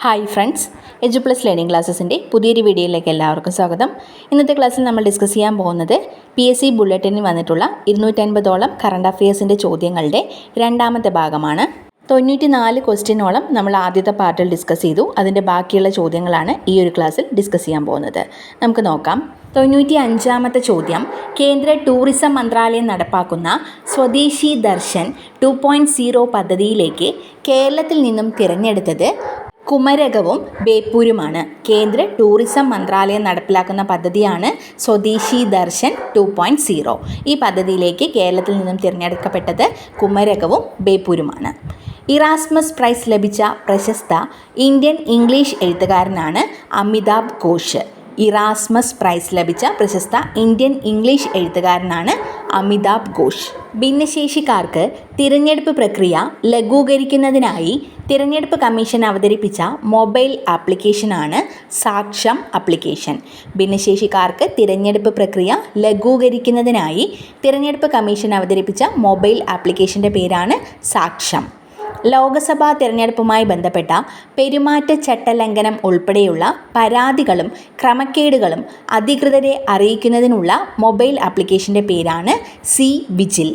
Hi friends, എജു plus learning ക്ലാസ്സസിൻ്റെ പുതിയൊരു വീഡിയോയിലേക്ക് എല്ലാവർക്കും സ്വാഗതം. ഇന്നത്തെ ക്ലാസ്സിൽ നമ്മൾ ഡിസ്കസ് ചെയ്യാൻ പോകുന്നത് PSC ബുള്ളറ്റിനിൽ വന്നിട്ടുള്ള 250ഓളം കറണ്ട് അഫയേഴ്സിൻ്റെ ചോദ്യങ്ങളുടെ രണ്ടാമത്തെ ഭാഗമാണ്. 94 ക്വസ്റ്റ്യനോളം നമ്മൾ ആദ്യത്തെ പാർട്ടിൽ ഡിസ്കസ് ചെയ്തു. അതിൻ്റെ ബാക്കിയുള്ള ചോദ്യങ്ങളാണ് ഈ ഒരു ക്ലാസ്സിൽ ഡിസ്കസ് ചെയ്യാൻ പോകുന്നത്. നമുക്ക് നോക്കാം. 95ാമത്തെ ചോദ്യം, കേന്ദ്ര ടൂറിസം മന്ത്രാലയം നടപ്പാക്കുന്ന സ്വദേശി ദർശൻ 2.0 പദ്ധതിയിലേക്ക് കേരളത്തിൽ നിന്നും തിരഞ്ഞെടുത്തത് കുമരകവും ബേപ്പൂരുമാണ്. കേന്ദ്ര ടൂറിസം മന്ത്രാലയം നടപ്പിലാക്കുന്ന പദ്ധതിയാണ് സ്വദേശി ദർശൻ 2.0. ഈ പദ്ധതിയിലേക്ക് കേരളത്തിൽ നിന്നും തിരഞ്ഞെടുക്കപ്പെട്ടത് കുമരകവും ബേപ്പൂരുമാണ്. ഇറാസ്മസ് പ്രൈസ് ലഭിച്ച പ്രശസ്ത ഇന്ത്യൻ ഇംഗ്ലീഷ് എഴുത്തുകാരനാണ് അമിതാഭ് ഘോഷ്. ഇറാസ്മസ് പ്രൈസ് ലഭിച്ച പ്രശസ്ത ഇന്ത്യൻ ഇംഗ്ലീഷ് എഴുത്തുകാരനാണ് അമിതാഭ് ഘോഷ്. ഭിന്നശേഷിക്കാർക്ക് തിരഞ്ഞെടുപ്പ് പ്രക്രിയ ലഘൂകരിക്കുന്നതിനായി തിരഞ്ഞെടുപ്പ് കമ്മീഷൻ അവതരിപ്പിച്ച മൊബൈൽ ആപ്ലിക്കേഷനാണ് സാക്ഷം ആപ്ലിക്കേഷൻ. ഭിന്നശേഷിക്കാർക്ക് തിരഞ്ഞെടുപ്പ് പ്രക്രിയ ലഘൂകരിക്കുന്നതിനായി തിരഞ്ഞെടുപ്പ് കമ്മീഷൻ അവതരിപ്പിച്ച മൊബൈൽ ആപ്ലിക്കേഷൻ്റെ പേരാണ് സാക്ഷം. ലോക്സഭാ തിരഞ്ഞെടുപ്പുമായി ബന്ധപ്പെട്ട പെരുമാറ്റച്ചട്ടലംഘനം ഉൾപ്പെടെയുള്ള പരാതികളും ക്രമക്കേടുകളും അധികൃതരെ അറിയിക്കുന്നതിനുള്ള മൊബൈൽ ആപ്ലിക്കേഷൻ്റെ പേരാണ് സി-വിജിൽ.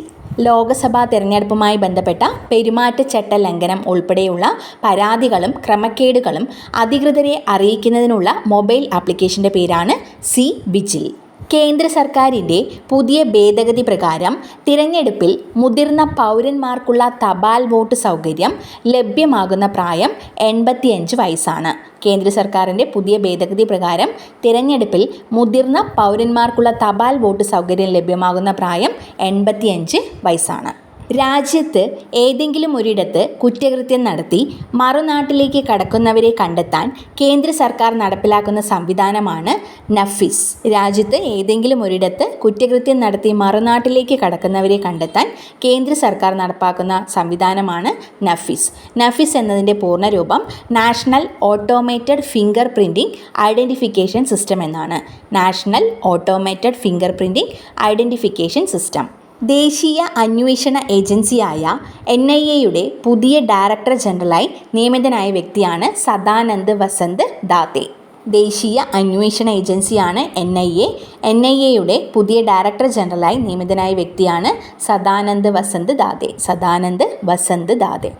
ലോക്സഭാ തിരഞ്ഞെടുപ്പുമായി ബന്ധപ്പെട്ട പെരുമാറ്റച്ചട്ടലംഘനം ഉൾപ്പെടെയുള്ള പരാതികളും ക്രമക്കേടുകളും അധികൃതരെ അറിയിക്കുന്നതിനുള്ള മൊബൈൽ ആപ്ലിക്കേഷൻ്റെ പേരാണ് സി-വിജിൽ. കേന്ദ്ര സർക്കാരിൻ്റെ പുതിയ ഭേദഗതി പ്രകാരം തിരഞ്ഞെടുപ്പിൽ മുതിർന്ന പൗരന്മാർക്കുള്ള തപാൽ വോട്ട് സൗകര്യം ലഭ്യമാകുന്ന പ്രായം 85 വയസ്സാണ്. കേന്ദ്ര സർക്കാരിൻ്റെ പുതിയ ഭേദഗതി പ്രകാരം തിരഞ്ഞെടുപ്പിൽ മുതിർന്ന പൗരന്മാർക്കുള്ള തപാൽ വോട്ട് സൗകര്യം ലഭ്യമാകുന്ന പ്രായം 85 വയസ്സാണ്. രാജ്യത്ത് ഏതെങ്കിലും ഒരിടത്ത് കുറ്റകൃത്യം നടത്തി മറുനാട്ടിലേക്ക് കടക്കുന്നവരെ കണ്ടെത്താൻ കേന്ദ്ര സർക്കാർ നടപ്പിലാക്കുന്ന സംവിധാനമാണ് നഫീസ്. രാജ്യത്ത് ഏതെങ്കിലും ഒരിടത്ത് കുറ്റകൃത്യം നടത്തി മറുനാട്ടിലേക്ക് കടക്കുന്നവരെ കണ്ടെത്താൻ കേന്ദ്ര സർക്കാർ നടപ്പാക്കുന്ന സംവിധാനമാണ് നഫീസ്. നഫീസ് എന്നതിൻ്റെ പൂർണ്ണരൂപം national automated finger printing identification system എന്നാണ്. National automated finger printing identification system. ദേശീയ അന്വേഷണ ഏജൻസിയായ NIA-യുടെ പുതിയ ഡയറക്ടർ ജനറലായി നിയമിതനായ വ്യക്തിയാണ് സദാനന്ദ് വസന്ത് ദാത്തെ. ദേശീയ അന്വേഷണ ഏജൻസിയാണ് NIA. NIA-യുടെ പുതിയ ഡയറക്ടർ ജനറലായി നിയമിതനായ വ്യക്തിയാണ് സദാനന്ദ് വസന്ത് ദാതെ. സദാനന്ദ് വസന്ത് ദാതെ.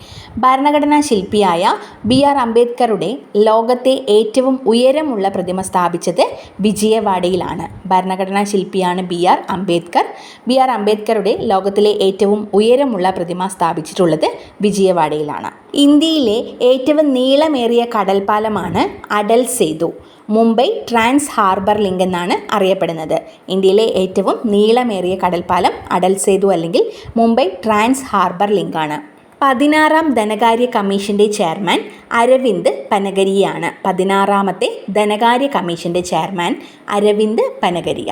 ഭരണഘടനാ ശില്പിയായ BR അംബേദ്കറുടെ ലോകത്തെ ഏറ്റവും ഉയരമുള്ള പ്രതിമ സ്ഥാപിച്ചത് വിജയവാഡയിലാണ്. ഭരണഘടനാ ശില്പിയാണ് BR അംബേദ്കർ. BR അംബേദ്കറുടെ ലോകത്തിലെ ഏറ്റവും ഉയരമുള്ള പ്രതിമ സ്ഥാപിച്ചിട്ടുള്ളത് വിജയവാഡയിലാണ്. ഇന്ത്യയിലെ ഏറ്റവും നീളമേറിയ കടൽപ്പാലമാണ് Atal Setu. Mumbai trans harbour link എന്നാണ് അറിയപ്പെടുന്നത്. ഇന്ത്യയിലെ ഏറ്റവും നീളമേറിയ കടൽപ്പാലം അടൽ സേതു അല്ലെങ്കിൽ മുംബൈ ട്രാൻസ് ഹാർബർ ലിങ്കാണ്. 16ാം ധനകാര്യ കമ്മീഷൻ്റെ ചെയർമാൻ അരവിന്ദ് പനഗരിയാണ്. 16ാമത്തെ ധനകാര്യ കമ്മീഷൻ്റെ ചെയർമാൻ അരവിന്ദ് പനഗരിയ.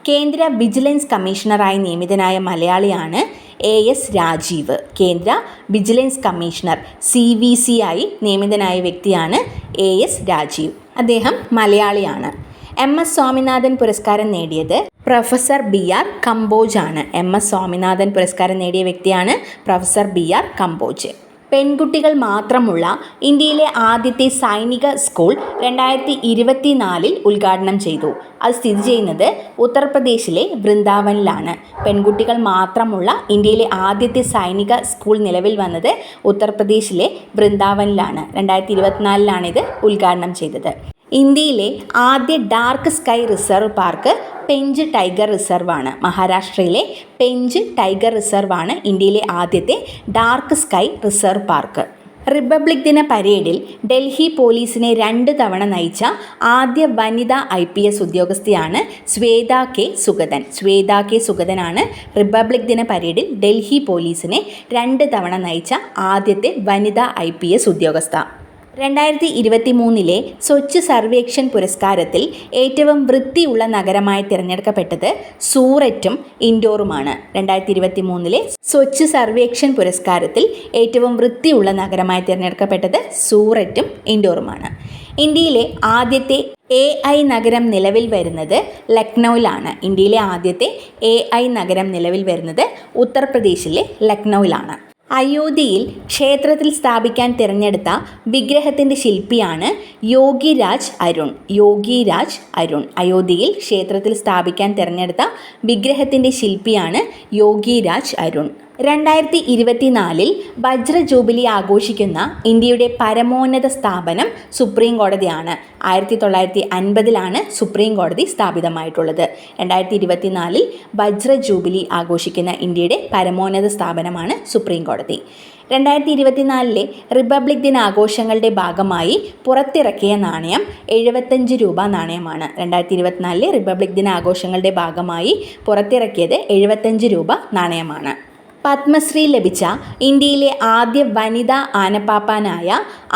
കേന്ദ്ര വിജിലൻസ് കമ്മീഷണറായി നിയമിതനായ മലയാളിയാണ് AS രാജീവ്. കേന്ദ്ര വിജിലൻസ് കമ്മീഷണർ CVC ആയി നിയമിതനായ വ്യക്തിയാണ് AS രാജീവ്. അദ്ദേഹം മലയാളിയാണ്. MS സ്വാമിനാഥൻ പുരസ്കാരം നേടിയത് പ്രൊഫസർ BR കമ്പോജ് ആണ്. MS സ്വാമിനാഥൻ പുരസ്കാരം നേടിയ വ്യക്തിയാണ് പ്രൊഫസർ BR കമ്പോജ്. പെൺകുട്ടികൾ മാത്രമുള്ള ഇന്ത്യയിലെ ആദ്യത്തെ സൈനിക സ്കൂൾ 2024 ഉദ്ഘാടനം ചെയ്തു. അത് സ്ഥിതി ചെയ്യുന്നത് ഉത്തർപ്രദേശിലെ വൃന്ദാവനിലാണ്. പെൺകുട്ടികൾ മാത്രമുള്ള ഇന്ത്യയിലെ ആദ്യത്തെ സൈനിക സ്കൂൾ നിലവിൽ വന്നത് ഉത്തർപ്രദേശിലെ വൃന്ദാവനിലാണ്. 2024 ഇത് ഉദ്ഘാടനം ചെയ്തത്. ഇന്ത്യയിലെ ആദ്യ dark sky reserve park Pench tiger റിസർവാണ്. മഹാരാഷ്ട്രയിലെ പെഞ്ച് ടൈഗർ റിസർവാണ് ഇന്ത്യയിലെ ആദ്യത്തെ dark sky reserve park. Republic ദിന പരേഡിൽ ഡൽഹി പോലീസിനെ 2 തവണ നയിച്ച ആദ്യ വനിതാ IPS ഉദ്യോഗസ്ഥയാണ് ശ്വേത K സുഗതൻ. ശ്വേത K സുഗതനാണ് റിപ്പബ്ലിക് ദിന പരേഡിൽ ഡൽഹി പോലീസിനെ 2 തവണ നയിച്ച ആദ്യത്തെ വനിതാ IPS ഉദ്യോഗസ്ഥ. 2023 സ്വച്ഛ് സർവേക്ഷൺ പുരസ്കാരത്തിൽ ഏറ്റവും വൃത്തിയുള്ള നഗരമായി തിരഞ്ഞെടുക്കപ്പെട്ടത് സൂററ്റും ഇൻഡോറുമാണ്. 2023 സ്വച്ഛ് സർവേക്ഷൺ പുരസ്കാരത്തിൽ ഏറ്റവും വൃത്തിയുള്ള നഗരമായി തിരഞ്ഞെടുക്കപ്പെട്ടത് സൂററ്റും ഇൻഡോറുമാണ്. ഇന്ത്യയിലെ ആദ്യത്തെ AI നഗരം നിലവിൽ വരുന്നത് ലക്നൌവിലാണ്. ഇന്ത്യയിലെ ആദ്യത്തെ AI നഗരം നിലവിൽ വരുന്നത് ഉത്തർപ്രദേശിലെ ലക്നൌവിലാണ്. അയോധ്യയിൽ ക്ഷേത്രത്തിൽ സ്ഥാപിക്കാൻ തിരഞ്ഞെടുത്ത വിഗ്രഹത്തിൻ്റെ ശില്പിയാണ് യോഗിരാജ് അരുൺ. യോഗിരാജ് അരുൺ. അയോധ്യയിൽ ക്ഷേത്രത്തിൽ സ്ഥാപിക്കാൻ തിരഞ്ഞെടുത്ത വിഗ്രഹത്തിൻ്റെ ശില്പിയാണ് യോഗിരാജ് അരുൺ. 2024 വജ്ര ജൂബിലി ആഘോഷിക്കുന്ന ഇന്ത്യയുടെ പരമോന്നത സ്ഥാപനം സുപ്രീം കോടതിയാണ്. 1950 സുപ്രീം കോടതി സ്ഥാപിതമായിട്ടുള്ളത്. 2024 വജ്ര ജൂബിലി ആഘോഷിക്കുന്ന ഇന്ത്യയുടെ പരമോന്നത സ്ഥാപനമാണ് സുപ്രീം കോടതി. 2024 റിപ്പബ്ലിക് ദിനാഘോഷങ്ങളുടെ ഭാഗമായി പുറത്തിറക്കിയ നാണയം 75 രൂപ നാണയമാണ്. 2024 റിപ്പബ്ലിക് ദിനാഘോഷങ്ങളുടെ ഭാഗമായി പുറത്തിറക്കിയത് 75 രൂപ നാണയമാണ്. പത്മശ്രീ ലഭിച്ച ഇന്ത്യയിലെ ആദ്യ വനിതാ ആനപ്പാപ്പാനായ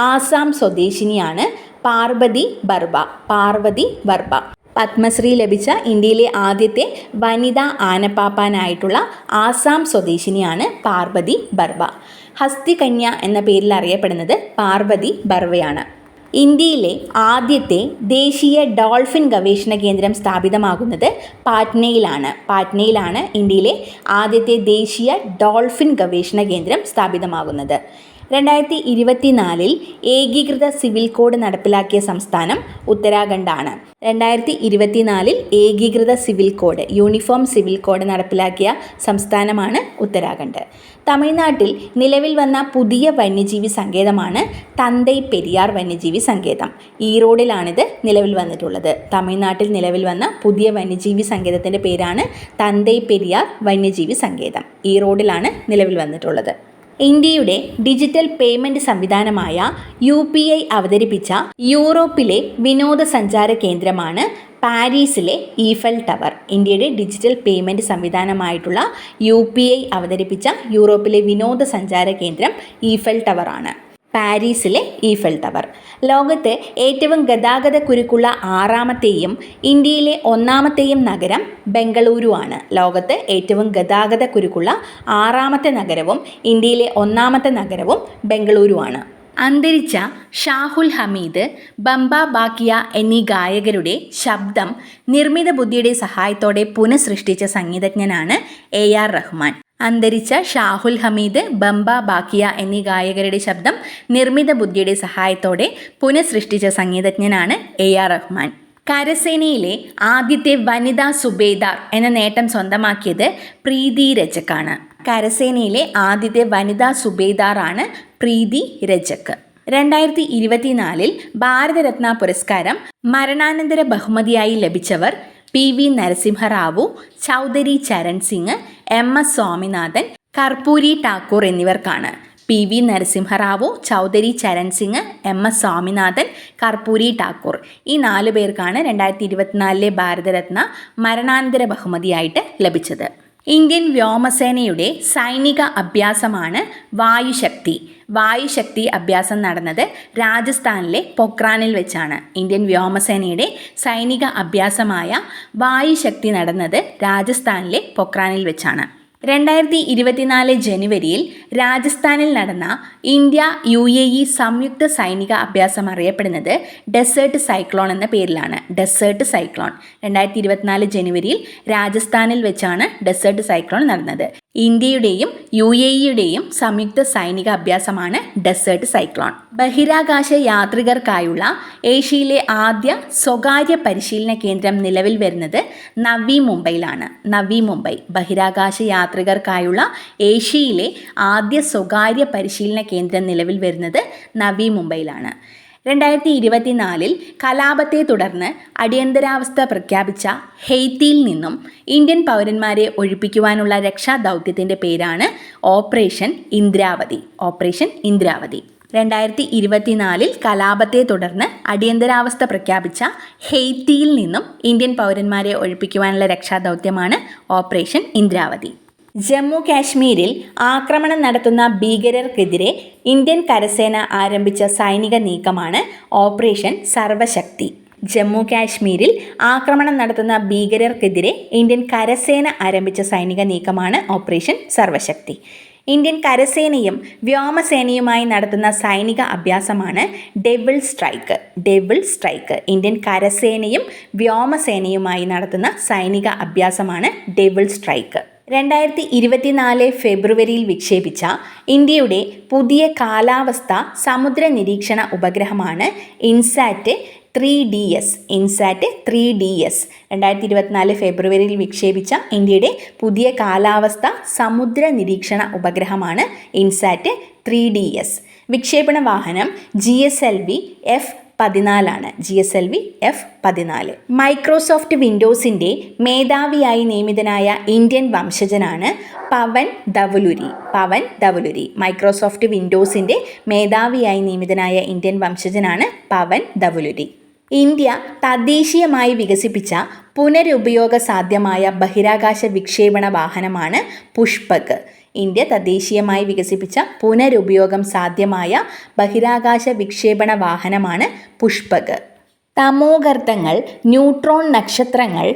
ആസാം സ്വദേശിനിയാണ് പാർവതി ബർവ. പാർവതി ബർവ. പത്മശ്രീ ലഭിച്ച ഇന്ത്യയിലെ ആദ്യത്തെ വനിതാ ആനപ്പാപ്പാനായിട്ടുള്ള ആസാം സ്വദേശിനിയാണ് പാർവതി ബർവ. ഹസ്തികന്യ എന്ന പേരിൽ അറിയപ്പെടുന്നത് പാർവതി ബർവയാണ്. ഇന്ത്യയിലെ ആദ്യത്തെ ദേശീയ ഡോൾഫിൻ ഗവേഷണ കേന്ദ്രം സ്ഥാപിതമാകുന്നത് പാറ്റ്നയിലാണ്. പാറ്റ്നയിലാണ് ഇന്ത്യയിലെ ആദ്യത്തെ ദേശീയ ഡോൾഫിൻ ഗവേഷണ കേന്ദ്രം സ്ഥാപിതമാകുന്നത്. 2024 ഏകീകൃത സിവിൽ കോഡ് നടപ്പിലാക്കിയ സംസ്ഥാനം ഉത്തരാഖണ്ഡാണ്. 2024 ഏകീകൃത civil code, uniform civil code നടപ്പിലാക്കിയ സംസ്ഥാനമാണ് ഉത്തരാഖണ്ഡ്. തമിഴ്നാട്ടിൽ നിലവിൽ വന്ന പുതിയ വന്യജീവി സങ്കേതമാണ് തന്തൈ പെരിയാർ വന്യജീവി സങ്കേതം. ഈറോഡിലാണിത് നിലവിൽ വന്നിട്ടുള്ളത്. തമിഴ്നാട്ടിൽ നിലവിൽ വന്ന പുതിയ വന്യജീവി സങ്കേതത്തിൻ്റെ പേരാണ് തന്തൈ പെരിയാർ വന്യജീവി സങ്കേതം. ഈറോഡിലാണ് നിലവിൽ വന്നിട്ടുള്ളത്. ഇന്ത്യയുടെ ഡിജിറ്റൽ പേയ്മെൻറ്റ് സംവിധാനമായ UPI അവതരിപ്പിച്ച യൂറോപ്പിലെ വിനോദസഞ്ചാര കേന്ദ്രമാണ് പാരീസിലെ ഈഫൽ ടവർ. ഇന്ത്യയുടെ ഡിജിറ്റൽ പേയ്മെൻറ്റ് സംവിധാനമായിട്ടുള്ള UPI അവതരിപ്പിച്ച യൂറോപ്പിലെ വിനോദസഞ്ചാര കേന്ദ്രം ഈഫൽ ടവറാണ്. പാരീസിലെ ഈഫൽ ടവർ. ലോകത്ത് ഏറ്റവും ഗതാഗത കുരുക്കുള്ള 6ാമത്തെയും ഇന്ത്യയിലെ 1ാമത്തെയും നഗരം ബംഗളൂരു ആണ്. ലോകത്ത് ഏറ്റവും ഗതാഗത കുരുക്കുള്ള 6ാമത്തെ നഗരവും ഇന്ത്യയിലെ 1ാമത്തെ നഗരവും ബംഗളൂരു ആണ്. അന്തരിച്ച ഷാഹുൽ ഹമീദ്, ബംബ ബാക്കിയ എന്നീ ഗായകരുടെ ശബ്ദം നിർമ്മിത ബുദ്ധിയുടെ സഹായത്തോടെ പുനഃസൃഷ്ടിച്ച സംഗീതജ്ഞനാണ് AR റഹ്മാൻ. അന്തരിച്ച ഷാഹുൽ ഹമീദ്, ബംബ ബാക്കിയ എന്നീ ഗായകരുടെ ശബ്ദം നിർമ്മിത ബുദ്ധിയുടെ സഹായത്തോടെ പുനഃസൃഷ്ടിച്ച സംഗീതജ്ഞനാണ് AR റഹ്മാൻ. കരസേനയിലെ ആദ്യത്തെ വനിതാ സുബേദാർ എന്ന നേട്ടം സ്വന്തമാക്കിയത് പ്രീതി രജക്കാണ്. കരസേനയിലെ ആദ്യത്തെ വനിതാ സുബേദാറാണ് പ്രീതി രജക്ക്. 2024 ഭാരതരത്ന പുരസ്കാരം മരണാനന്തര ബഹുമതിയായി ലഭിച്ചവർ PV നരസിംഹറാവു, ചൗധരി ചരൺ സിംഗ്, MS സ്വാമിനാഥൻ, കർപ്പൂരി ഠാക്കൂർ എന്നിവർക്കാണ്. PV നരസിംഹറാവു, ചൗധരി ചരൺ സിംഗ്, MS സ്വാമിനാഥൻ, കർപ്പൂരി ഠാക്കൂർ ഈ 4 പേർക്കാണ് 2024 ഭാരതരത്ന മരണാനന്തര ബഹുമതിയായിട്ട് ലഭിച്ചത്. ഇന്ത്യൻ വ്യോമസേനയുടെ സൈനിക അഭ്യാസമാണ് വായുശക്തി. വായുശക്തി അഭ്യാസം നടന്നത് രാജസ്ഥാനിലെ പൊക്രാനിൽ വെച്ചാണ്. ഇന്ത്യൻ വ്യോമസേനയുടെ സൈനിക അഭ്യാസമായ വായുശക്തി നടന്നത് രാജസ്ഥാനിലെ പൊക്രാനിൽ വെച്ചാണ്. 2024 ജനുവരിയിൽ രാജസ്ഥാനിൽ നടന്ന ഇന്ത്യ UAE സംയുക്ത സൈനിക അഭ്യാസം അറിയപ്പെടുന്നത് ഡെസേർട്ട് സൈക്ലോൺ എന്ന പേരിലാണ്. ഡെസേർട്ട് സൈക്ലോൺ 2024 ജനുവരിയിൽ രാജസ്ഥാനിൽ വെച്ചാണ് ഡെസേർട്ട് സൈക്ലോൺ നടന്നത്. ഇന്ത്യയുടെയും UAEയുടെയും സംയുക്ത സൈനിക അഭ്യാസമാണ് ഡെസേർട്ട് സൈക്ലോൺ. ബഹിരാകാശ യാത്രികർക്കായുള്ള ഏഷ്യയിലെ ആദ്യ സ്വകാര്യ പരിശീലന കേന്ദ്രം നിലവിൽ വരുന്നത് നവി മുംബൈയിലാണ്. നവി മുംബൈ ബഹിരാകാശ യാത്രികർക്കായുള്ള ഏഷ്യയിലെ ആദ്യ സ്വകാര്യ പരിശീലന കേന്ദ്രം നിലവിൽ വരുന്നത് നവി മുംബൈയിലാണ്. 2024 കലാപത്തെ തുടർന്ന് അടിയന്തരാവസ്ഥ പ്രഖ്യാപിച്ച ഹെയ്ത്തിയിൽ നിന്നും ഇന്ത്യൻ പൗരന്മാരെ ഒഴിപ്പിക്കുവാനുള്ള രക്ഷാദൗത്യത്തിൻ്റെ പേരാണ് ഓപ്പറേഷൻ ഇന്ദ്രാവതി. ഓപ്പറേഷൻ ഇന്ദ്രാവതി. 2024 കലാപത്തെ തുടർന്ന് അടിയന്തരാവസ്ഥ പ്രഖ്യാപിച്ച ഹെയ്ത്തിയിൽ നിന്നും ഇന്ത്യൻ പൗരന്മാരെ ഒഴിപ്പിക്കുവാനുള്ള രക്ഷാദൗത്യമാണ് ഓപ്പറേഷൻ ഇന്ദ്രാവതി. ജമ്മു കാശ്മീരിൽ ആക്രമണം നടത്തുന്ന ഭീകരർക്കെതിരെ ഇന്ത്യൻ കരസേന ആരംഭിച്ച സൈനിക നീക്കമാണ് ഓപ്പറേഷൻ സർവശക്തി. ജമ്മു കാശ്മീരിൽ ആക്രമണം നടത്തുന്ന ഭീകരർക്കെതിരെ ഇന്ത്യൻ കരസേന ആരംഭിച്ച സൈനിക നീക്കമാണ് ഓപ്പറേഷൻ സർവശക്തി. ഇന്ത്യൻ കരസേനയും വ്യോമസേനയുമായി നടത്തുന്ന സൈനിക അഭ്യാസമാണ് devil strike. Devil strike. Indian കരസേനയും വ്യോമസേനയുമായി നടത്തുന്ന സൈനിക അഭ്യാസമാണ് ഡെവിൾ സ്ട്രൈക്ക്. 2024 ഫെബ്രുവരിയിൽ വിക്ഷേപിച്ച ഇന്ത്യയുടെ പുതിയ കാലാവസ്ഥ സമുദ്ര നിരീക്ഷണ ഉപഗ്രഹമാണ് ഇൻസാറ്റ് 3DS. ഇൻസാറ്റ് 3DS 2024 ഫെബ്രുവരിയിൽ വിക്ഷേപിച്ച ഇന്ത്യയുടെ പുതിയ കാലാവസ്ഥ സമുദ്ര നിരീക്ഷണ ഉപഗ്രഹമാണ് ഇൻസാറ്റ് 3DS. വിക്ഷേപണ വാഹനം GSLV F-14 ആണ്. GSLV F-14. മൈക്രോസോഫ്റ്റ് വിൻഡോസിൻ്റെ മേധാവിയായി നിയമിതനായ ഇന്ത്യൻ വംശജനാണ് പവൻ ധവുലുരി. മൈക്രോസോഫ്റ്റ് വിൻഡോസിൻ്റെ മേധാവിയായി നിയമിതനായ ഇന്ത്യൻ വംശജനാണ് പവൻ ധവുലുരി. ഇന്ത്യ തദ്ദേശീയമായി വികസിപ്പിച്ച പുനരുപയോഗ സാധ്യമായ ബഹിരാകാശ വിക്ഷേപണ വാഹനമാണ് പുഷ്പക്. ഇന്ത്യ തദ്ദേശീയമായി വികസിപ്പിച്ച പുനരുപയോഗം സാധ്യമായ ബഹിരാകാശ വിക്ഷേപണ വാഹനമാണ് പുഷ്പക്. തമോഗർത്തങ്ങൾ, ന്യൂട്രോൺ നക്ഷത്രങ്ങൾ,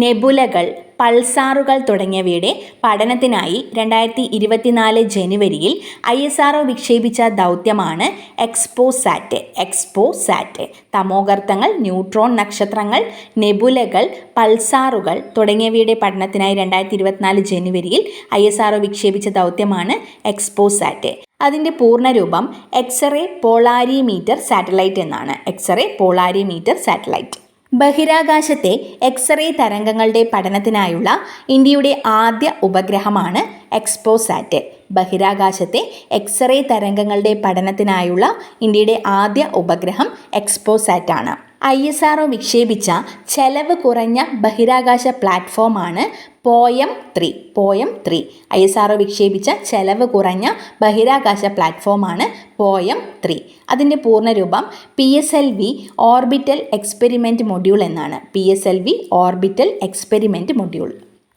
നെബുലകൾ, പൾസാറുകൾ തുടങ്ങിയവയുടെ പഠനത്തിനായി 2024 ജനുവരിയിൽ ISRO വിക്ഷേപിച്ച ദൗത്യമാണ് എക്സ്പോസാറ്റ്. തമോഗർത്തങ്ങൾ, ന്യൂട്രോൺ നക്ഷത്രങ്ങൾ, നെബുലകൾ, പൾസാറുകൾ തുടങ്ങിയവയുടെ പഠനത്തിനായി 2024 ജനുവരിയിൽ ISRO വിക്ഷേപിച്ച ദൗത്യമാണ് എക്സ്പോസാറ്റ്. അതിൻ്റെ പൂർണ്ണരൂപം എക്സ്റേ പോളാരിമീറ്റർ സാറ്റലൈറ്റ് എന്നാണ്. X-ray polarimeter satellite. ബഹിരാകാശത്തെ എക്സ്റേ തരംഗങ്ങളുടെ പഠനത്തിനായുള്ള ഇന്ത്യയുടെ ആദ്യ ഉപഗ്രഹമാണ് എക്സ്പോസാറ്റ്. ബഹിരാകാശത്തെ എക്സ്റേ തരംഗങ്ങളുടെ പഠനത്തിനായുള്ള ഇന്ത്യയുടെ ആദ്യ ഉപഗ്രഹം എക്സ്പോസാറ്റാണ്. ISRO വിക്ഷേപിച്ച ചെലവ് കുറഞ്ഞ ബഹിരാകാശ പ്ലാറ്റ്ഫോമാണ് പോയം 3. ISRO വിക്ഷേപിച്ച ചെലവ് കുറഞ്ഞ ബഹിരാകാശ പ്ലാറ്റ്ഫോമാണ് പോയം 3. അതിൻ്റെ പൂർണ്ണരൂപം PSLV ഓർബിറ്റൽ എക്സ്പെരിമെൻ്റ് മൊഡ്യൂൾ എന്നാണ്. PSLV orbital experiment module.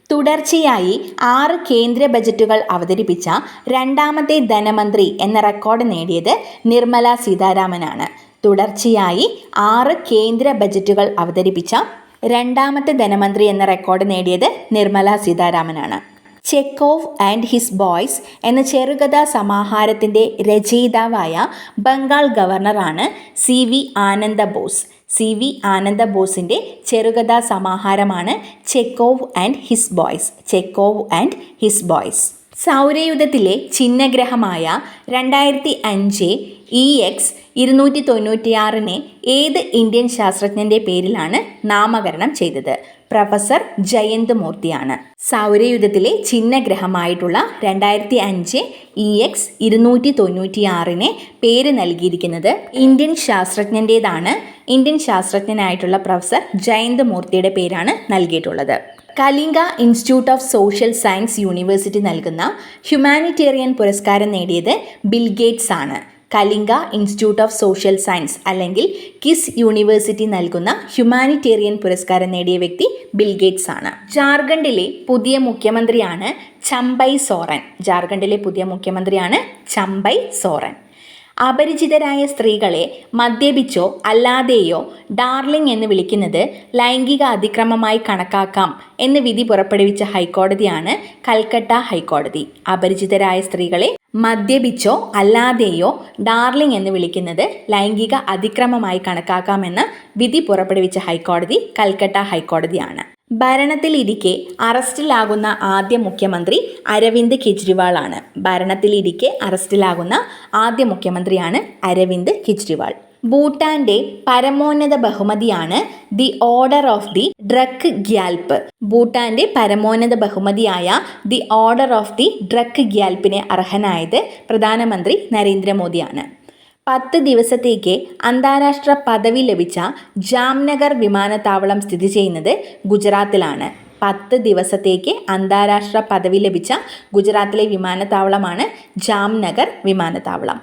തുടർച്ചയായി 6 കേന്ദ്ര ബജറ്റുകൾ അവതരിപ്പിച്ച രണ്ടാമത്തെ ധനമന്ത്രി എന്ന റെക്കോർഡ് നേടിയത് നിർമ്മല സീതാരാമനാണ്. തുടർച്ചയായി 6 കേന്ദ്ര ബജറ്റുകൾ അവതരിപ്പിച്ച രണ്ടാമത്തെ ധനമന്ത്രി എന്ന റെക്കോർഡ് നേടിയത് നിർമ്മല സീതാരാമനാണ്. ചെക്കോവ് ആൻഡ് ഹിസ് ബോയ്സ് എന്ന ചെറുകഥാ സമാഹാരത്തിൻ്റെ രചയിതാവായ ബംഗാൾ ഗവർണറാണ് CV ആനന്ദ ബോസിൻ്റെ ചെറുകഥാ സമാഹാരമാണ് ചെക്കോവ് ആൻഡ് ഹിസ് ബോയ്സ്. സൗരയൂഥത്തിലെ ചിഹ്നഗ്രഹമായ 2005 EX 296 ഏത് ഇന്ത്യൻ ശാസ്ത്രജ്ഞൻ്റെ പേരിലാണ് നാമകരണം ചെയ്തത്? പ്രൊഫസർ ജയന്ത് മൂർത്തിയാണ്. സൗരയൂഥത്തിലെ ചിഹ്നഗ്രഹമായിട്ടുള്ള 2005 EX 296 പേര് നൽകിയിരിക്കുന്നത് ഇന്ത്യൻ ശാസ്ത്രജ്ഞൻ്റേതാണ്. ഇന്ത്യൻ ശാസ്ത്രജ്ഞനായിട്ടുള്ള പ്രൊഫസർ ജയന്ത് മൂർത്തിയുടെ പേരാണ് നൽകിയിട്ടുള്ളത്. Kalinga institute of social science university നൽകുന്ന ഹ്യൂമാനിറ്റേറിയൻ പുരസ്കാരം നേടിയത് ബിൽ ഗേറ്റ്സ് ആണ്. Kalinga institute of social science അല്ലെങ്കിൽ കിസ് യൂണിവേഴ്സിറ്റി നൽകുന്ന ഹ്യൂമാനിറ്റേറിയൻ പുരസ്കാരം നേടിയ വ്യക്തി ബിൽ ഗേറ്റ്സ് ആണ്. ജാർഖണ്ഡിലെ പുതിയ മുഖ്യമന്ത്രിയാണ് ചമ്പൈ സോറൻ. അപരിചിതരായ സ്ത്രീകളെ മദ്യപിച്ചോ അല്ലാതെയോ ഡാർലിംഗ് എന്ന് വിളിക്കുന്നത് ലൈംഗിക അതിക്രമമായി കണക്കാക്കാം എന്ന് വിധി പുറപ്പെടുവിച്ച ഹൈക്കോടതിയാണ് കൽക്കട്ട ഹൈക്കോടതി. അപരിചിതരായ സ്ത്രീകളെ മദ്യപിച്ചോ അല്ലാതെയോ ഡാർലിംഗ് എന്ന് വിളിക്കുന്നത് ലൈംഗിക അതിക്രമമായി കണക്കാക്കാമെന്ന് വിധി പുറപ്പെടുവിച്ച ഹൈക്കോടതി കൽക്കട്ട ഹൈക്കോടതിയാണ്. ഭരണത്തിലിരിക്കെ അറസ്റ്റിലാകുന്ന ആദ്യ മുഖ്യമന്ത്രി അരവിന്ദ് കെജ്രിവാൾ. ഭൂട്ടാന്റെ പരമോന്നത ബഹുമതിയാണ് the order of the Druk ഗ്യാൽപ്പ്. ഭൂട്ടാന്റെ പരമോന്നത ബഹുമതിയായ the order of the Druk ഗ്യാൽപ്പിന് അർഹനായത് പ്രധാനമന്ത്രി നരേന്ദ്രമോദിയാണ്. 10 ദിവസത്തേക്ക് അന്താരാഷ്ട്ര പദവി ലഭിച്ച ജാംനഗർ വിമാനത്താവളം സ്ഥിതി ചെയ്യുന്നത് ഗുജറാത്തിലാണ്. 10 ദിവസത്തേക്ക് അന്താരാഷ്ട്ര പദവി ലഭിച്ച ഗുജറാത്തിലെ വിമാനത്താവളമാണ് ജാംനഗർ വിമാനത്താവളം.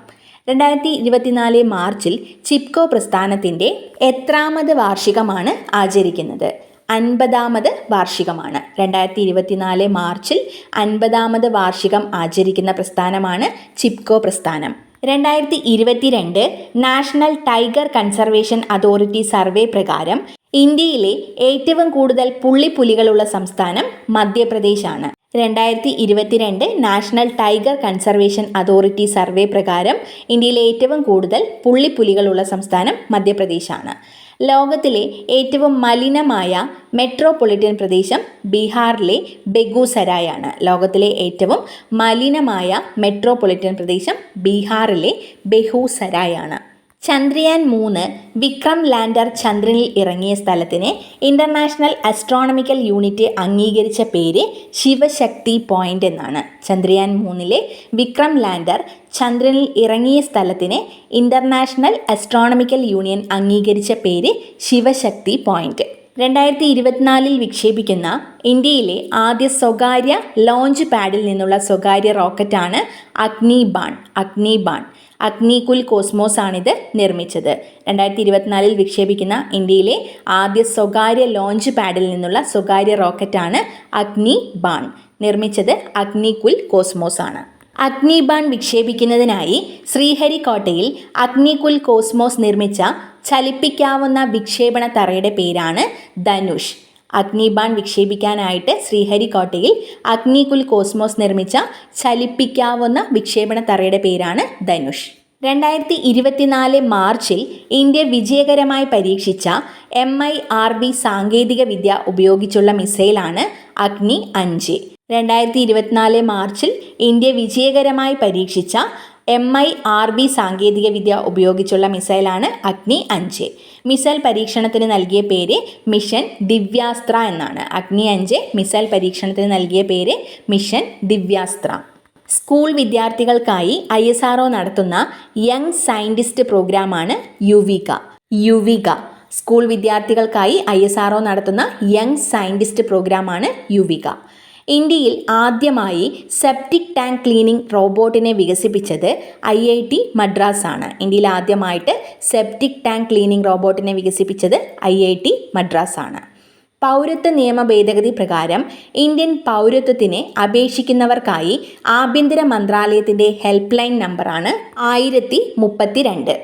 2024 മാർച്ചിൽ ചിപ്കോ പ്രസ്ഥാനത്തിൻ്റെ എത്രാമത് വാർഷികമാണ് ആചരിക്കുന്നത്? 50ാമത് വാർഷികമാണ്. 2024 മാർച്ചിൽ 50ാമത് വാർഷികം ആചരിക്കുന്ന പ്രസ്ഥാനമാണ് ചിപ്കോ പ്രസ്ഥാനം. 2022 national tiger conservation authority survey പ്രകാരം ഇന്ത്യയിലെ ഏറ്റവും കൂടുതൽ പുള്ളിപ്പുലികളുള്ള സംസ്ഥാനം മധ്യപ്രദേശാണ്. 2022 national tiger conservation authority survey പ്രകാരം ഇന്ത്യയിലെ ഏറ്റവും കൂടുതൽ പുള്ളിപ്പുലികളുള്ള സംസ്ഥാനം മധ്യപ്രദേശാണ്. ലോകത്തിലെ ഏറ്റവും മലിനമായ മെട്രോപൊളിറ്റൻ പ്രദേശം ബീഹാറിലെ ബെഗുസരായ് ആണ്. ലോകത്തിലെ ഏറ്റവും മലിനമായ മെട്രോപൊളിറ്റൻ പ്രദേശം ബീഹാറിലെ ബെഗുസരായ് ആണ്. ചന്ദ്രയാൻ 3 വിക്രം ലാൻഡർ ചന്ദ്രനിൽ ഇറങ്ങിയ സ്ഥലത്തിന് ഇൻ്റർനാഷണൽ ആസ്ട്രോണമിക്കൽ യൂണിറ്റ് അംഗീകരിച്ച പേര് ശിവശക്തി പോയിൻ്റ് എന്നാണ്. ചന്ദ്രയാൻ 3 വിക്രം ലാൻഡർ ചന്ദ്രനിൽ ഇറങ്ങിയ സ്ഥലത്തിന് ഇൻ്റർനാഷണൽ ആസ്ട്രോണമിക്കൽ യൂണിയൻ അംഗീകരിച്ച പേര് ശിവശക്തി പോയിൻ്റ്. 2024 വിക്ഷേപിക്കുന്ന ഇന്ത്യയിലെ ആദ്യ സ്വകാര്യ ലോഞ്ച് പാഡിൽ നിന്നുള്ള സ്വകാര്യ റോക്കറ്റാണ് അഗ്നിബാൺ. അഗ്നികുൽ കോസ്മോസ് ആണിത് നിർമ്മിച്ചത്. 2024 വിക്ഷേപിക്കുന്ന ഇന്ത്യയിലെ ആദ്യ സ്വകാര്യ ലോഞ്ച് പാഡിൽ നിന്നുള്ള സ്വകാര്യ റോക്കറ്റാണ് അഗ്നിബാൺ. നിർമ്മിച്ചത് അഗ്നികുൽ കോസ്മോസ് ആണ്. അഗ്നിബാൺ വിക്ഷേപിക്കുന്നതിനായി ശ്രീഹരിക്കോട്ടയിൽ അഗ്നികുൽ കോസ്മോസ് നിർമ്മിച്ച ചലിപ്പിക്കാവുന്ന വിക്ഷേപണ തറയുടെ പേരാണ് ധനുഷ്. അഗ്നിബാൺ വിക്ഷേപിക്കാനായിട്ട് ശ്രീഹരിക്കോട്ടയിൽ അഗ്നികുൽ കോസ്മോസ് നിർമ്മിച്ച ചലിപ്പിക്കാവുന്ന വിക്ഷേപണ തറയുടെ പേരാണ് ധനുഷ്. 2024 മാർച്ചിൽ ഇന്ത്യ വിജയകരമായി പരീക്ഷിച്ച MIRV സാങ്കേതിക വിദ്യ ഉപയോഗിച്ചുള്ള മിസൈലാണ് അഗ്നി 5. 2024 മാർച്ചിൽ ഇന്ത്യ വിജയകരമായി പരീക്ഷിച്ച MIRV സാങ്കേതിക വിദ്യ ഉപയോഗിച്ചുള്ള മിസൈലാണ് അഗ്നി 5. മിസൈൽ പരീക്ഷണത്തിന് നൽകിയ പേര് മിഷൻ ദിവ്യാസ്ത്ര എന്നാണ്. അഗ്നി 5 മിസൈൽ പരീക്ഷണത്തിന് നൽകിയ പേര് മിഷൻ ദിവ്യാസ്ത്ര. സ്കൂൾ വിദ്യാർത്ഥികൾക്കായി ISRO നടത്തുന്ന യങ് സയൻറ്റിസ്റ്റ് പ്രോഗ്രാമാണ് യുവിക. സ്കൂൾ വിദ്യാർത്ഥികൾക്കായി ISRO നടത്തുന്ന യങ് സയൻറ്റിസ്റ്റ് പ്രോഗ്രാമാണ് യുവിക. ഇന്ത്യയിൽ ആദ്യമായി സെപ്റ്റിക് ടാങ്ക് ക്ലീനിംഗ് റോബോട്ടിനെ വികസിപ്പിച്ചത് IIT മദ്രാസ് ആണ്. ഇന്ത്യയിൽ ആദ്യമായിട്ട് സെപ്റ്റിക് ടാങ്ക് ക്ലീനിംഗ് റോബോട്ടിനെ വികസിപ്പിച്ചത് IIT മദ്രാസ് ആണ്. പൗരത്വ നിയമ ഭേദഗതി പ്രകാരം ഇന്ത്യൻ പൗരത്വത്തിന് അപേക്ഷിക്കുന്നവർക്കായി ആഭ്യന്തര മന്ത്രാലയത്തിൻ്റെ ഹെൽപ്പ് ലൈൻ നമ്പറാണ് 1032.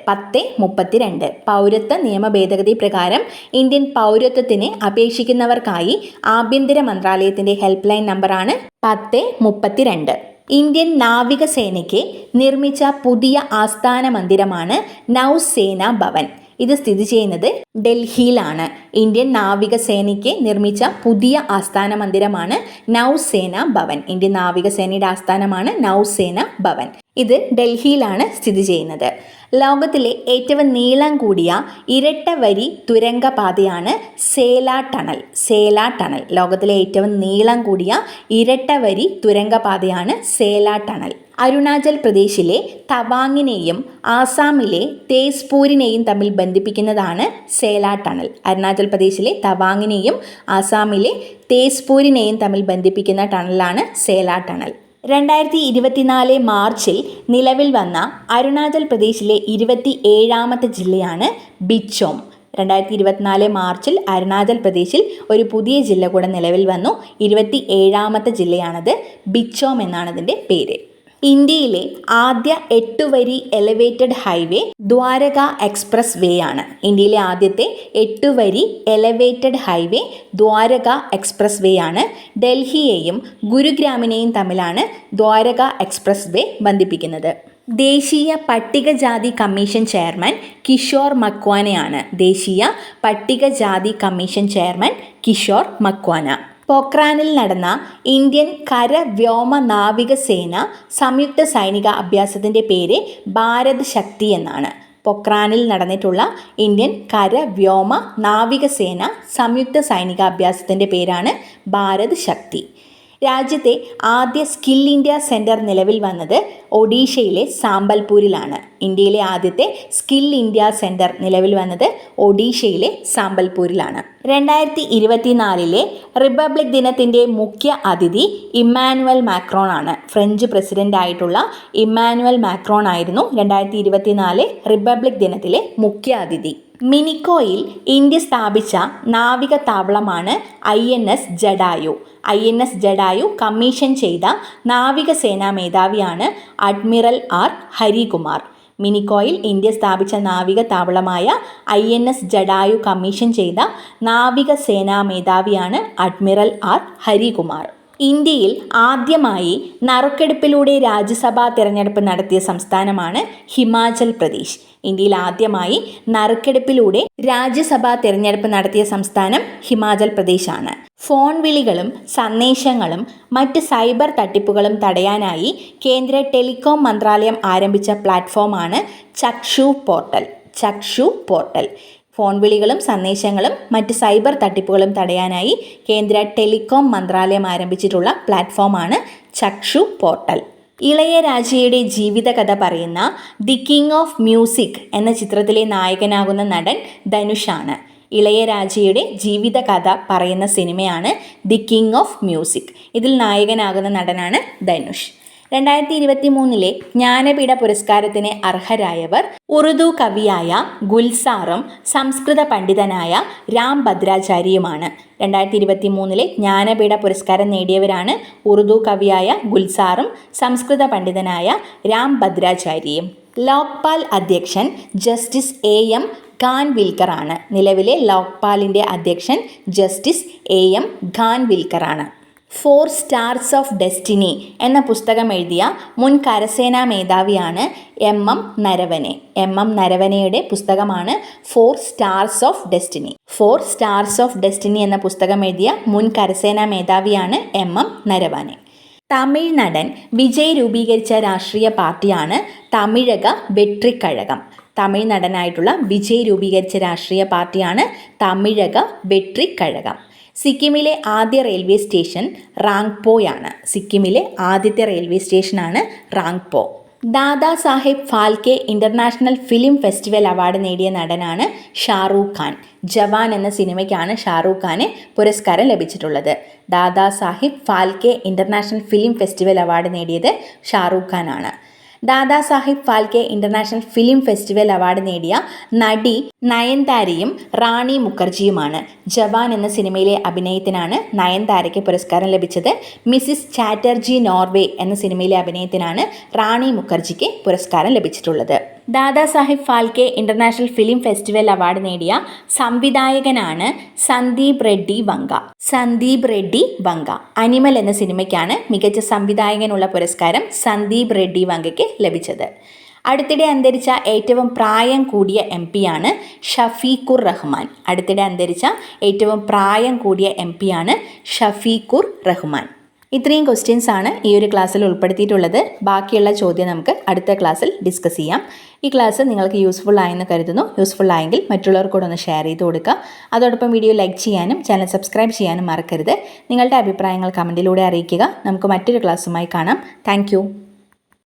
പൗരത്വ നിയമ ഭേദഗതി പ്രകാരം ഇന്ത്യൻ പൗരത്വത്തിന് അപേക്ഷിക്കുന്നവർക്കായി ആഭ്യന്തര മന്ത്രാലയത്തിൻ്റെ ഹെൽപ്പ് ലൈൻ നമ്പറാണ് 1032. ഇന്ത്യൻ നാവികസേനയ്ക്ക് നിർമ്മിച്ച പുതിയ ആസ്ഥാന മന്ദിരമാണ് നൗസേന ഭവൻ. ഇത് സ്ഥിതി ചെയ്യുന്നത് ഡൽഹിയിലാണ്. ഇന്ത്യൻ നാവികസേനയ്ക്ക് നിർമ്മിച്ച പുതിയ ആസ്ഥാന മന്ദിരമാണ് നൗസേന ഭവൻ. ഇന്ത്യൻ നാവികസേനയുടെ ആസ്ഥാനമാണ് നൗസേന ഭവൻ. ഇത് ഡൽഹിയിലാണ് സ്ഥിതി ചെയ്യുന്നത്. ലോകത്തിലെ ഏറ്റവും നീളം കൂടിയ ഇരട്ട വരി തുരങ്ക പാതയാണ് സേല ടണൽ. ലോകത്തിലെ ഏറ്റവും നീളം കൂടിയ ഇരട്ട വരി തുരങ്ക പാതയാണ് സേല ടണൽ. അരുണാചൽ പ്രദേശിലെ തവാങ്ങിനെയും ആസാമിലെ തേസ്പൂരിനെയും തമ്മിൽ ബന്ധിപ്പിക്കുന്നതാണ് സേല ടണൽ. അരുണാചൽ പ്രദേശിലെ തവാങ്ങിനെയും ആസാമിലെ തേസ്പൂരിനെയും തമ്മിൽ ബന്ധിപ്പിക്കുന്ന ടണലാണ് സേല ടണൽ. 2024 മാർച്ചിൽ നിലവിൽ വന്ന അരുണാചൽ പ്രദേശിലെ 27ാമത്തെ ജില്ലയാണ് ബിച്ചോം. 2024 മാർച്ചിൽ അരുണാചൽ പ്രദേശിൽ ഒരു പുതിയ ജില്ല കൂടെ നിലവിൽ വന്നു. 27ാമത്തെ ജില്ലയാണത്. ബിച്ചോം എന്നാണ് അതിൻ്റെ പേര്. ഇന്ത്യയിലെ ആദ്യ 8 വരി elevated highway Dwarka expressway ആണ്. ഇന്ത്യയിലെ ആദ്യത്തെ 8 വരി elevated highway Dwarka expressway ആണ്. ഡൽഹിയെയും ഗുരുഗ്രാമിനെയും തമ്മിലാണ് ദ്വാരക എക്സ്പ്രസ് വേ ബന്ധിപ്പിക്കുന്നത്. ദേശീയ പട്ടികജാതി കമ്മീഷൻ ചെയർമാൻ കിഷോർ മക്വാനയാണ്. ദേശീയ പട്ടികജാതി കമ്മീഷൻ ചെയർമാൻ കിഷോർ മക്വാന. പോക്രാനിൽ നടന്ന ഇന്ത്യൻ കര വ്യോമ നാവികസേന സംയുക്ത സൈനിക അഭ്യാസത്തിൻ്റെ പേര് ഭാരത് ശക്തി എന്നാണ്. പൊക്രാനിൽ നടന്നിട്ടുള്ള ഇന്ത്യൻ കര വ്യോമ നാവികസേന സംയുക്ത സൈനിക അഭ്യാസത്തിൻ്റെ പേരാണ് ഭാരത് ശക്തി. രാജ്യത്തെ ആദ്യ സ്കിൽ ഇന്ത്യ സെൻറ്റർ നിലവിൽ വന്നത് ഒഡീഷയിലെ സാമ്പൽപൂരിലാണ്. ഇന്ത്യയിലെ ആദ്യത്തെ സ്കിൽ ഇന്ത്യ സെൻറ്റർ നിലവിൽ വന്നത് ഒഡീഷയിലെ സാമ്പൽപൂരിലാണ്. 2024 റിപ്പബ്ലിക് ദിനത്തിൻ്റെ മുഖ്യ അതിഥി ഇമ്മാനുവൽ മാക്രോൺ ആണ്. ഫ്രഞ്ച് പ്രസിഡന്റ് ആയിട്ടുള്ള ഇമ്മാനുവൽ മാക്രോൺ ആയിരുന്നു 2024 റിപ്പബ്ലിക് ദിനത്തിലെ മുഖ്യ അതിഥി. മിനിക്കോയിൽ ഇന്ത്യ സ്ഥാപിച്ച നാവിക താവളമാണ് INS Jatayu. INS Jatayu commission ചെയ്ത നാവികസേനാ മേധാവിയാണ് അഡ്മിറൽ R ഹരികുമാർ. മിനിക്കോയിൽ ഇന്ത്യ സ്ഥാപിച്ച നാവിക താവളമായ INS ജഡായു കമ്മീഷൻ ചെയ്ത നാവികസേനാ മേധാവിയാണ് അഡ്മിറൽ R ഹരികുമാർ. ഇന്ത്യയിൽ ആദ്യമായി നറുക്കെടുപ്പിലൂടെ രാജ്യസഭാ തിരഞ്ഞെടുപ്പ് നടത്തിയ സംസ്ഥാനമാണ് ഹിമാചൽ പ്രദേശ്. ഇന്ത്യയിൽ ആദ്യമായി നറുക്കെടുപ്പിലൂടെ രാജ്യസഭാ തിരഞ്ഞെടുപ്പ് നടത്തിയ സംസ്ഥാനം ഹിമാചൽ പ്രദേശാണ്. ഫോൺ വിളികളും സന്ദേശങ്ങളും മറ്റ് സൈബർ തട്ടിപ്പുകളും തടയാനായി കേന്ദ്ര ടെലികോം മന്ത്രാലയം ആരംഭിച്ച പ്ലാറ്റ്ഫോമാണ് ചക്ഷു പോർട്ടൽ. ഫോൺ വിളികളും സന്ദേശങ്ങളും മറ്റ് സൈബർ തട്ടിപ്പുകളും തടയാനായി കേന്ദ്ര ടെലികോം മന്ത്രാലയം ആരംഭിച്ചിട്ടുള്ള പ്ലാറ്റ്ഫോമാണ് ചക്ഷു പോർട്ടൽ. ഇളയരാജയുടെ ജീവിതകഥ പറയുന്ന ദി കിങ് ഓഫ് മ്യൂസിക് എന്ന ചിത്രത്തിലെ നായകനാകുന്ന നടൻ ധനുഷാണ്. ഇളയരാജയുടെ ജീവിതകഥ പറയുന്ന സിനിമയാണ് ദി കിങ് ഓഫ് മ്യൂസിക്. ഇതിൽ നായകനാകുന്ന നടനാണ് ധനുഷ്. 2023 ജ്ഞാനപീഠ പുരസ്കാരത്തിന് അർഹരായവർ ഉറുദു കവിയായ ഗുൽസാറും സംസ്കൃത പണ്ഡിതനായ രാം ഭദ്രാചാര്യയുമാണ്. 2023 ജ്ഞാനപീഠ പുരസ്കാരം നേടിയവരാണ് ഉറുദു കവിയായ ഗുൽസാറും സംസ്കൃത പണ്ഡിതനായ രാം ഭദ്രാചാര്യയും. ലോക്പാൽ അധ്യക്ഷൻ ജസ്റ്റിസ് AM ഖാൻവിൽക്കറാണ്. നിലവിലെ ലോക്പാലിൻ്റെ അധ്യക്ഷൻ justice AM ഖാൻവിൽക്കറാണ്. 4 stars of destiny എന്ന പുസ്തകം എഴുതിയ മുൻ കരസേനാ മേധാവിയാണ് MM നരവനെ. MM നരവനെയുടെ പുസ്തകമാണ് 4 stars of destiny. 4 stars of destiny എന്ന പുസ്തകം എഴുതിയ മുൻ കരസേനാ മേധാവിയാണ് MM നരവനെ. തമിഴ് നടൻ വിജയ് രൂപീകരിച്ച രാഷ്ട്രീയ പാർട്ടിയാണ് തമിഴക വെട്രിക്കഴകം. തമിഴ് നടനായിട്ടുള്ള വിജയ് രൂപീകരിച്ച രാഷ്ട്രീയ പാർട്ടിയാണ് തമിഴക വെട്രിക്കഴകം. സിക്കിമിലെ ആദ്യ റെയിൽവേ സ്റ്റേഷൻ റാങ്പോയാണ്. സിക്കിമിലെ ആദ്യത്തെ റെയിൽവേ സ്റ്റേഷനാണ് Rangpo. Dada Saheb Phalke international film festival award നേടിയ നടനാണ് ഷാറൂഖ് ഖാൻ. ജവാൻ എന്ന സിനിമയ്ക്കാണ് ഷാറൂഖ് ഖാന് പുരസ്കാരം ലഭിച്ചിട്ടുള്ളത്. Dada Saheb Phalke international film festival award നേടിയത് ഷാറൂഖ് ഖാനാണ്. Dada Saheb Phalke international film festival award നേടിയ നടി നയൻതാരയും റാണി മുഖർജിയുമാണ്. ജവാൻ എന്ന സിനിമയിലെ അഭിനയത്തിനാണ് നയൻതാരയ്ക്ക് പുരസ്കാരം ലഭിച്ചത്. മിസിസ് ചാറ്റർജി നോർവേ എന്ന സിനിമയിലെ അഭിനയത്തിനാണ് റാണി മുഖർജിക്ക് പുരസ്കാരം ലഭിച്ചിട്ടുള്ളത്. Dada Saheb Phalke international film festival award നേടിയ സംവിധായകനാണ് സന്ദീപ് റെഡ്ഡി വങ്ക. അനിമൽ എന്ന സിനിമയ്ക്കാണ് മികച്ച സംവിധായകനുള്ള പുരസ്കാരം സന്ദീപ് റെഡ്ഡി വങ്കയ്ക്ക് ലഭിച്ചത്. അടുത്തിടെ അന്തരിച്ച ഏറ്റവും പ്രായം കൂടിയ MP-യാണ് ഷഫീഖുർ റഹ്മാൻ. ഇത്രയും ക്വസ്റ്റ്യൻസ് ആണ് ഈ ഒരു ക്ലാസ്സിൽ ഉൾപ്പെടുത്തിയിട്ടുള്ളത്. ബാക്കിയുള്ള ചോദ്യം നമുക്ക് അടുത്ത ക്ലാസ്സിൽ ഡിസ്കസ് ചെയ്യാം. ഈ ക്ലാസ് നിങ്ങൾക്ക് യൂസ്ഫുൾ ആയെന്ന് കരുതുന്നു. യൂസ്ഫുൾ ആയെങ്കിൽ മറ്റുള്ളവർക്കൂടെ ഒന്ന് ഷെയർ ചെയ്ത് കൊടുക്കുക. അതോടൊപ്പം വീഡിയോ ലൈക്ക് ചെയ്യാനും ചാനൽ സബ്സ്ക്രൈബ് ചെയ്യാനും മറക്കരുത്. നിങ്ങളുടെ അഭിപ്രായങ്ങൾ കമൻറ്റിലൂടെ അറിയിക്കുക. നമുക്ക് മറ്റൊരു ക്ലാസ്സുമായി കാണാം. താങ്ക്